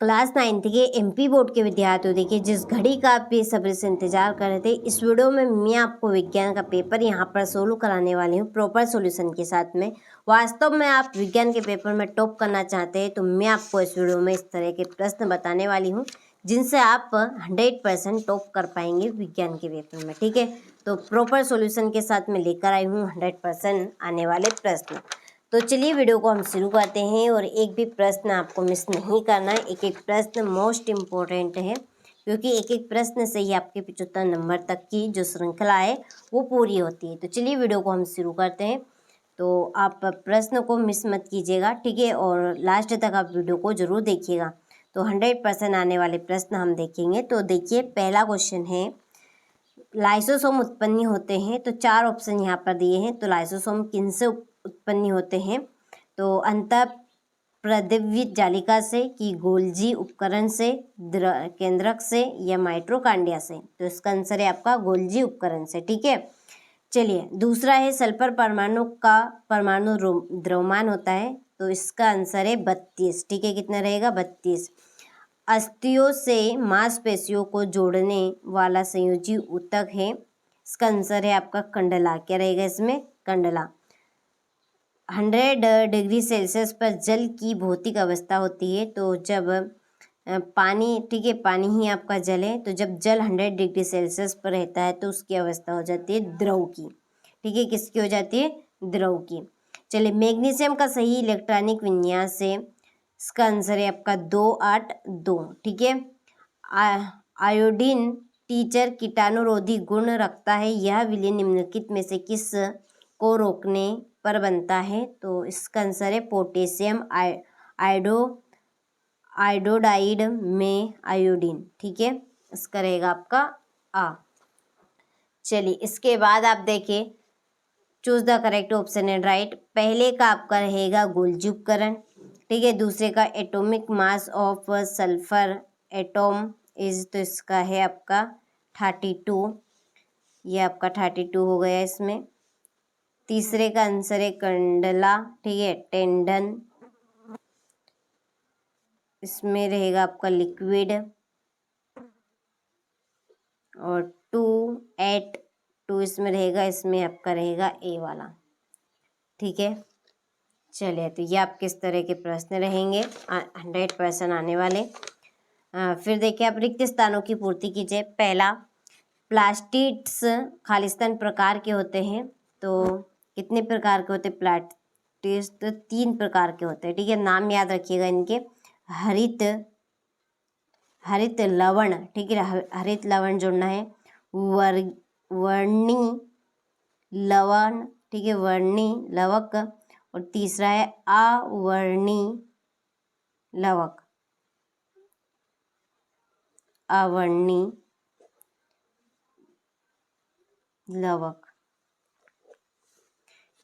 Class 9th के MP board के विद्यार्थियों, देखिए जिस घड़ी का आप बेसब्री से इंतजार कर रहे थे, इस वीडियो में मैं आपको विज्ञान का पेपर यहाँ पर सोल्व कराने वाली हूँ प्रॉपर सॉल्यूशन के साथ में। वास्तव में आप विज्ञान के पेपर में टॉप करना चाहते हैं तो मैं आपको इस वीडियो में इस तरह के प्रश्न बताने वाली हूँ जिनसे आप 100% टॉप कर पाएंगे विज्ञान के पेपर में। ठीक है, तो प्रॉपर सॉल्यूशन के साथ में लेकर आई हूँ 100% आने वाले प्रश्न। तो चलिए वीडियो को हम शुरू करते हैं और एक भी प्रश्न आपको मिस नहीं करना है। एक एक प्रश्न मोस्ट इम्पोर्टेंट है क्योंकि एक एक प्रश्न से ही आपके 75 नंबर तक की जो श्रृंखला है वो पूरी होती है। तो चलिए वीडियो को हम शुरू करते हैं। तो आप प्रश्न को मिस मत कीजिएगा, ठीक है, और लास्ट तक आप वीडियो को जरूर देखिएगा। तो 100% आने वाले प्रश्न हम देखेंगे। तो देखिए पहला क्वेश्चन है, लाइसोसोम उत्पन्न होते हैं। तो 4 ऑप्शन यहाँ पर दिए हैं। तो लाइसोसोम किनसे उत्पन्न होते हैं? तो अंतः प्रद्रवित जालिका से, कि गोल्जी उपकरण से, केंद्रक से, या माइटोकॉन्ड्रिया से। तो इसका आंसर है आपका गोल्जी उपकरण से। ठीक है, चलिए दूसरा है, सल्फर परमाणु का परमाणु द्रव्यमान होता है। तो इसका आंसर है 32। ठीक है, कितना रहेगा? 32। अस्थियों से मांसपेशियों को जोड़ने वाला संयोजी ऊतक है। इसका आंसर है आपका कंडला। क्या रहेगा इसमें? कंडला। 100 डिग्री सेल्सियस पर जल की भौतिक अवस्था होती है। तो जब पानी, ठीक है, पानी ही आपका जल है, तो जब जल 100 डिग्री सेल्सियस पर रहता है तो उसकी अवस्था हो जाती है द्रव की। ठीक है, किसकी हो जाती है? द्रव की। चलिए मैग्नीशियम का सही इलेक्ट्रॉनिक विन्यास है। इसका आंसर है आपका 282। ठीक है, आयोडीन टीचर कीटाणुरोधी गुण रखता है। यह विलयन निम्नलिखित में से किस को रोकने पर बनता है? तो इसका आंसर है पोटेशियम आयोडाइड में आयोडीन। ठीक है, इसका रहेगा आपका आ। चलिए इसके बाद आप देखिए, choose the correct option and right. पहले का आपका रहेगा गोल्जी उपकरण। ठीक है, दूसरे का atomic mass of sulphur atom is, तो इसका है आपका 32। ये आपका 32 हो गया इसमें। तीसरे का आंसर है कंडला। ठीक है, टेंडन, इसमें रहेगा आपका लिक्विड। और 282 इसमें रहेगा, इसमें आपका रहेगा ए वाला। ठीक है, चलिए तो ये आप किस तरह के प्रश्न रहेंगे 100% आने वाले। फिर देखिए आप रिक्त स्थानों की पूर्ति कीजिए। पहला, प्लास्टिड्स खालिस्तान प्रकार के होते हैं। तो कितने प्रकार के होते हैं प्लास्टिड्स? तो 3 प्रकार के होते हैं। ठीक है, नाम याद रखिएगा इनके। हरित लवण, ठीक है, हरित लवण जोड़ना है। वर्णी लवण, ठीक है, वर्णी लवक। और तीसरा है अवर्णी लवक, अवर्णी लवक।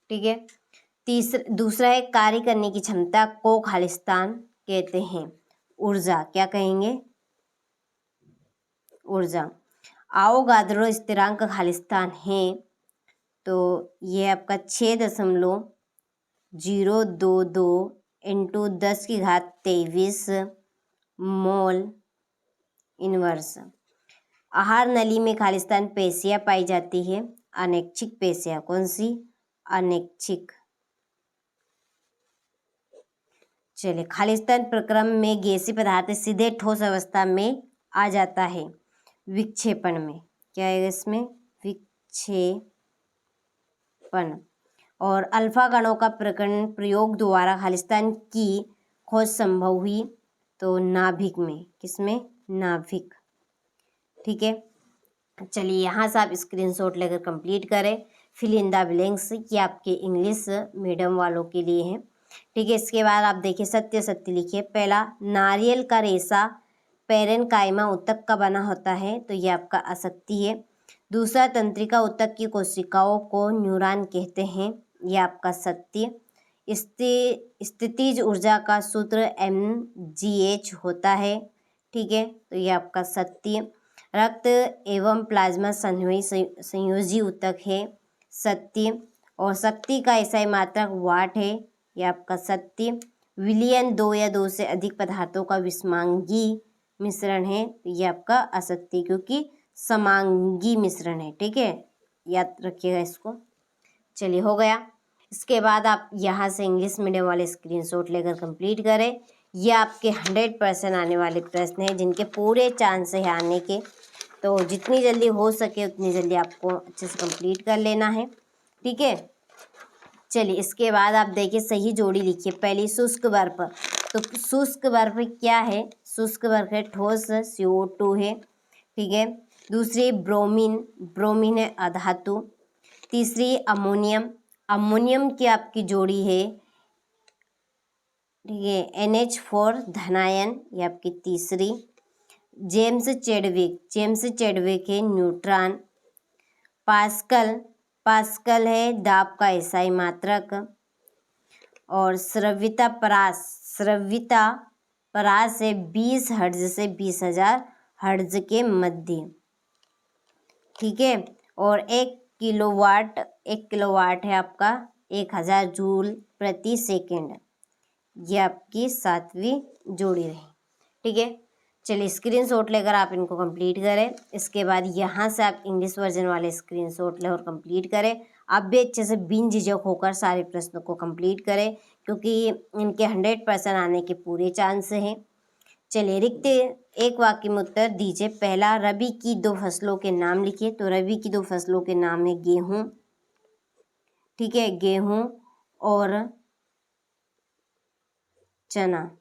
ठीक है, दूसरा है कार्य करने की क्षमता को खालिस्तान कहते हैं। ऊर्जा क्या कहेंगे? ऊर्जा। आवोगाद्रो स्थिरांक खालिस्तान है। तो ये आपका 6.022 इंटू 10⁻23 मोल इनवर्स। आहार नली में खालिस्तान पेशियां पाई जाती है। अनैच्छिक पेशियां, कौन सी? अनैच्छिक। चलिए, खालिस्तान प्रक्रम में गैसीय पदार्थ सीधे ठोस अवस्था में आ जाता है विक्षेपण में। क्या है इसमें? विक्षेपण। और अल्फा कणों का प्रयोग द्वारा खालिस्तान की खोज संभव हुई। तो नाभिक में, किसमें? नाभिक। ठीक है, चलिए यहाँ से आप स्क्रीनशॉट लेकर कंप्लीट करें। फिल इन द ब्लैंक्स, ये आपके इंग्लिश मीडियम वालों के लिए है। ठीक है, इसके बाद आप देखिए सत्य सत्य लिखिए। पहला, नारियल का रेशा पैरेनकाइमा ऊतक का बना होता है। तो ये आपका असत्य है। दूसरा, तंत्रिका ऊतक की कोशिकाओं को न्यूरॉन कहते हैं। ये आपका सत्य। स्थितिज ऊर्जा का सूत्र mgh होता है। ठीक है, तो ये आपका सत्य। रक्त एवं प्लाज्मा संयोजी ऊतक है। सत्य। और शक्ति का एसआई मात्रक वाट है। ये आपका सत्य। विलयन दो या दो से अधिक पदार्थों का विषमांगी मिश्रण है। ये आपका असत्य, क्योंकि समांगी मिश्रण है। ठीक है, याद रखिएगा इसको। चलिए, हो गया। इसके बाद आप यहाँ से इंग्लिश मीडियम वाले स्क्रीनशॉट लेकर कंप्लीट करें। ये आपके 100% आने वाले प्रश्न हैं, जिनके पूरे चांस है आने के। तो जितनी जल्दी हो सके उतनी जल्दी आपको अच्छे से कंप्लीट कर लेना है। ठीक है, चलिए इसके बाद आप देखिए, सही जोड़ी लिखिए। पहली शुष्क बर्फ, तो शुष्क बर्फ क्या है? शुष्क बर्फ है ठोस CO2 है। ठीक है, दूसरी ब्रोमीन, ब्रोमीन है अधातु। तीसरी अमोनियम, अमोनियम की आपकी जोड़ी है, ठीक है, NH4 धनायन, ये आपकी तीसरी। जेम्स चेडविक, जेम्स चेडविक है न्यूट्रॉन। पास्कल, पास्कल है दाब का SI मात्रक। और स्रविता परास, स्रविता परास है 20 हर्ट्ज से 20,000 हर्ट्ज के मध्य। ठीक है, और 1 किलोवाट है आपका 1000 जूल प्रति सेकेंड। ये आपकी 7वीं जोड़ी रही। ठीक है, चलिए स्क्रीनशॉट लेकर आप इनको कंप्लीट करें। इसके बाद यहाँ से आप इंग्लिश वर्जन वाले स्क्रीनशॉट लें और कंप्लीट करें। आप भी अच्छे से बिन झिझक होकर सारे प्रश्नों को कंप्लीट करें, क्योंकि इनके 100% आने के पूरे चांस हैं। चलिए, रिक्त एक वाक्य में उत्तर दीजिए। पहला, रबी की 2 फसलों के नाम लिखिए। तो रबी की 2 फसलों के नाम है गेहूं, ठीक है, गेहूं और चना।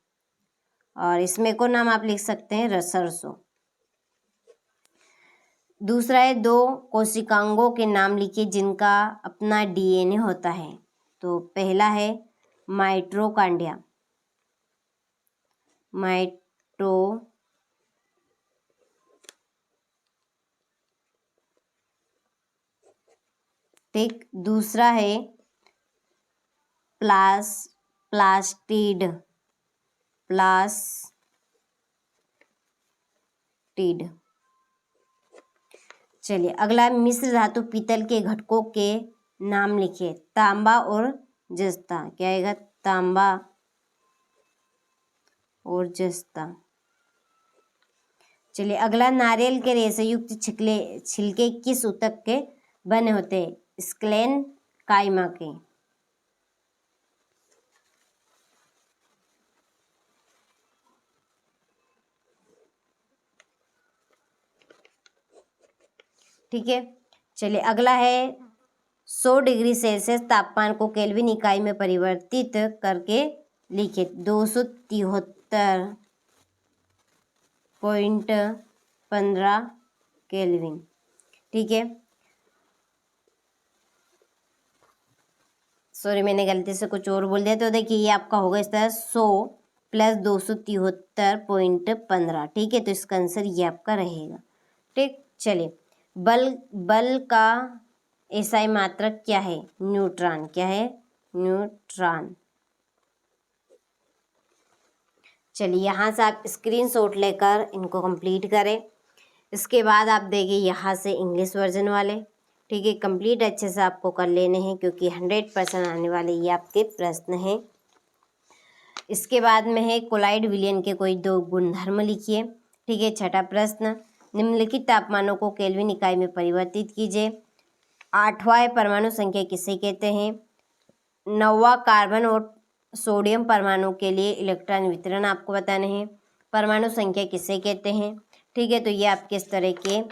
और इसमें को नाम आप लिख सकते हैं सरसों। दूसरा है, 2 कोशिकांगों के नाम लिखिए जिनका अपना DNA होता है। तो पहला है माइटोकॉन्ड्रिया, ठीक। दूसरा है प्लास्टिड, चलिए अगला, मिश्र धातु पीतल के घटकों के नाम लिखिए। तांबा और जस्ता, क्या आएगा? तांबा और जस्ता। चलिए अगला, नारियल के रेशे युक्त छिलके किस ऊतक के बने होते हैं? स्क्लेन काइमा के। ठीक है, चलिए अगला है, 100 डिग्री सेल्सियस तापमान को केल्विन इकाई में परिवर्तित करके लिखिए। 273.15 केल्विन। ठीक है, सॉरी मैंने गलती से कुछ और बोल दिया। तो देखिए ये आपका होगा इस तरह 100 + 273.15। ठीक है, तो इसका आंसर ये आपका रहेगा। ठीक, चलिए बल का SI मात्रक क्या है? न्यूट्रॉन। क्या है? न्यूट्रॉन। चलिए यहाँ से आप स्क्रीनशॉट लेकर इनको कंप्लीट करें। इसके बाद आप देखिए यहाँ से इंग्लिश वर्जन वाले, ठीक है, कंप्लीट अच्छे से आपको कर लेने हैं, क्योंकि 100% आने वाले ये आपके प्रश्न हैं। इसके बाद में है, कोलाइड विलयन के कोई 2 गुणधर्म लिखिए। ठीक है, छठा प्रश्न, निम्नलिखित तापमानों को केल्विन इकाई में परिवर्तित कीजिए। 8वां परमाणु संख्या किसे कहते हैं? 9वां कार्बन और सोडियम परमाणु के लिए इलेक्ट्रॉन वितरण आपको बताने हैं। परमाणु संख्या किसे कहते हैं? ठीक है, तो ये आपके इस तरह के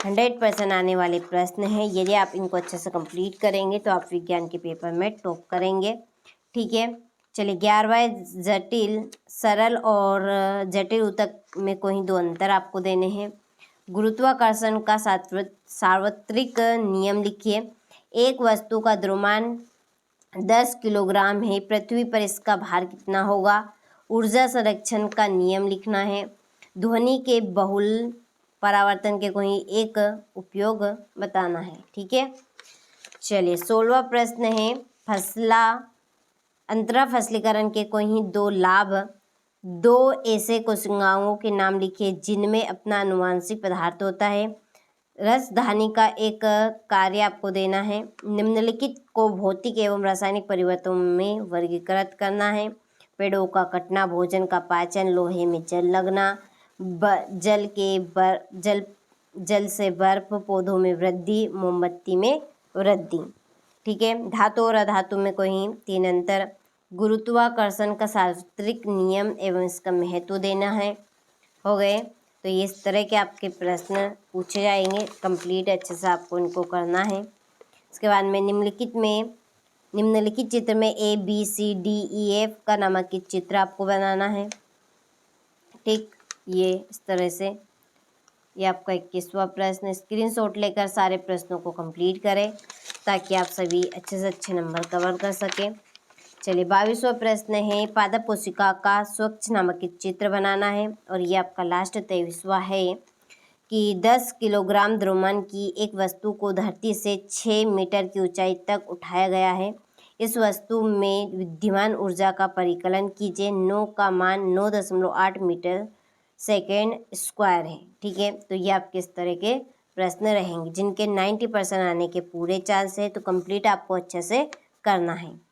100% आने वाले प्रश्न हैं। यदि आप इनको अच्छे से कंप्लीट करेंगे तो आप विज्ञान के पेपर में टॉप करेंगे। ठीक है, चलिए 11वां, जटिल, सरल और जटिल ऊतक में कोई 2 अंतर आपको देने हैं। गुरुत्वाकर्षण का सार्वत्रिक नियम लिखिए। एक वस्तु का द्रव्यमान 10 किलोग्राम है, पृथ्वी पर इसका भार कितना होगा? ऊर्जा संरक्षण का नियम लिखना है। ध्वनि के बहुल परावर्तन के कोई एक उपयोग बताना है। ठीक है, चलिए 16वां प्रश्न है, अंतरा फसलीकरण के कोई 2 लाभ। 2 ऐसे कोशिकाओं के नाम लिखिए जिनमें अपना आनुवंशिक पदार्थ होता है। रसधानी का एक कार्य आपको देना है। निम्नलिखित को भौतिक एवं रासायनिक परिवर्तनों में वर्गीकृत करना है। पेड़ों का कटना, भोजन का पाचन, लोहे में जल लगना, जल से बर्फ, पौधों में वृद्धि, मोमबत्ती में वृद्धि। ठीक है, धातु और अधातु में कोई 3 अंतर, गुरुत्वाकर्षण का शास्त्रीय नियम एवं इसका महत्व देना है। हो गए। तो ये इस तरह के आपके प्रश्न पूछे जाएंगे, कंप्लीट अच्छे से आपको इनको करना है। इसके बाद में निम्नलिखित चित्र में ABCDEF का नामांकित चित्र आपको बनाना है। ठीक, ये इस तरह से ये आपका 21वां प्रश्न। स्क्रीनशॉट लेकर सारे प्रश्नों को कंप्लीट करें ताकि आप सभी अच्छे से अच्छे नंबर कवर कर सकें। चलिए 22वां प्रश्न है, पादप कोशिका का स्वच्छ नामांकित चित्र बनाना है। और ये आपका लास्ट 23वां है कि 10 किलोग्राम द्रव्यमान की एक वस्तु को धरती से 6 मीटर की ऊंचाई तक उठाया गया है। इस वस्तु में विद्यमान ऊर्जा का परिकलन कीजिए। 9 का मान 9.8 मीटर सेकेंड स्क्वायर है। ठीक है, तो ये आपके इस तरह के प्रश्न रहेंगे जिनके 90% आने के पूरे चांस है। तो कंप्लीट आपको अच्छे से करना है।